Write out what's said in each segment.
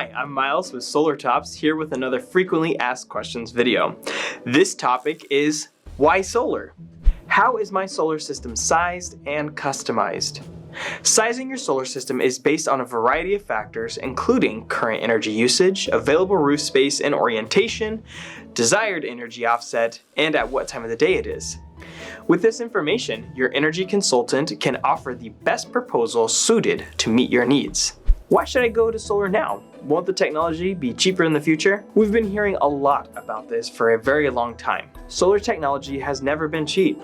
Hi, I'm Miles with Solar Tops, here with another frequently asked questions video. This topic is, why solar? How is my solar system sized and customized? Sizing your solar system is based on a variety of factors, including current energy usage, available roof space and orientation, desired energy offset, and at what time of the day it is. With this information, your energy consultant can offer the best proposal suited to meet your needs. Why should I go to solar now? Won't the technology be cheaper in the future? We've been hearing a lot about this for a very long time. Solar technology has never been cheap.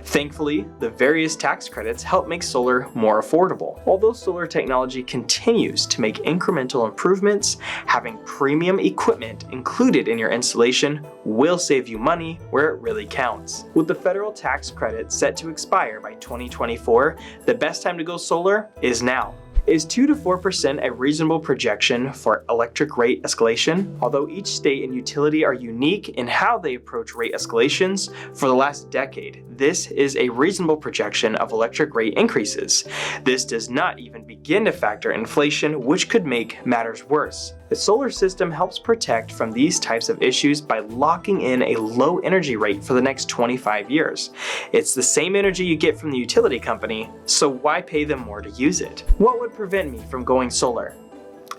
Thankfully, the various tax credits help make solar more affordable. Although solar technology continues to make incremental improvements, having premium equipment included in your installation will save you money where it really counts. With the federal tax credit set to expire by 2024, the best time to go solar is now. Is 2 to 4% a reasonable projection for electric rate escalation? Although each state and utility are unique in how they approach rate escalations, for the last decade, this is a reasonable projection of electric rate increases. This does not even begin to factor inflation, which could make matters worse. The solar system helps protect from these types of issues by locking in a low energy rate for the next 25 years. It's the same energy you get from the utility company, so why pay them more to use it? What would prevent me from going solar?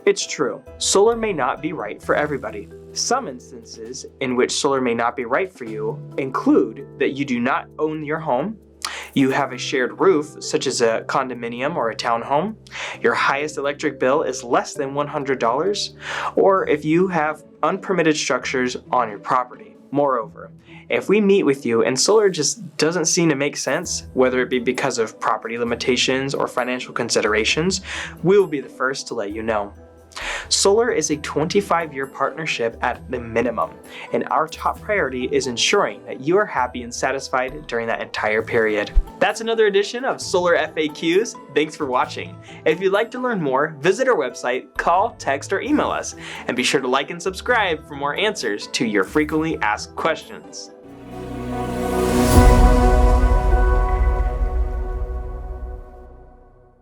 It's true, solar may not be right for everybody. Some instances in which solar may not be right for you include that you do not own your home, you have a shared roof, such as a condominium or a townhome, your highest electric bill is less than $100, or if you have unpermitted structures on your property. Moreover, if we meet with you and solar just doesn't seem to make sense, whether it be because of property limitations or financial considerations, we will be the first to let you know. Solar is a 25-year partnership at the minimum, and our top priority is ensuring that you are happy and satisfied during that entire period. That's another edition of Solar FAQs. Thanks for watching. If you'd like to learn more, visit our website, call, text, or email us, and be sure to like and subscribe for more answers to your frequently asked questions.